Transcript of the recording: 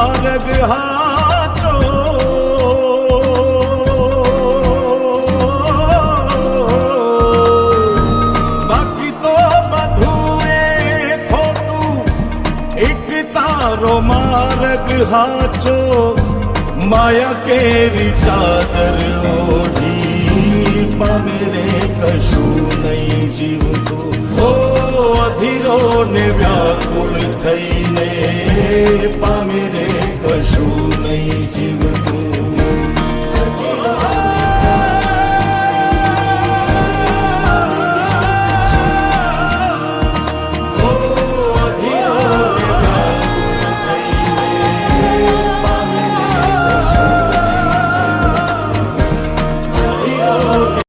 માર્ગ હાચો બાકી તો બધું એ ખોટું એક તારો માર્ગ હાચો માયા કેરી ચાદર ઓઢી પામે રે કશું નહીં જીવતો હો અધીરો ને વ્યાકુળ થઈને પામે રે કશું નહીં જીવતો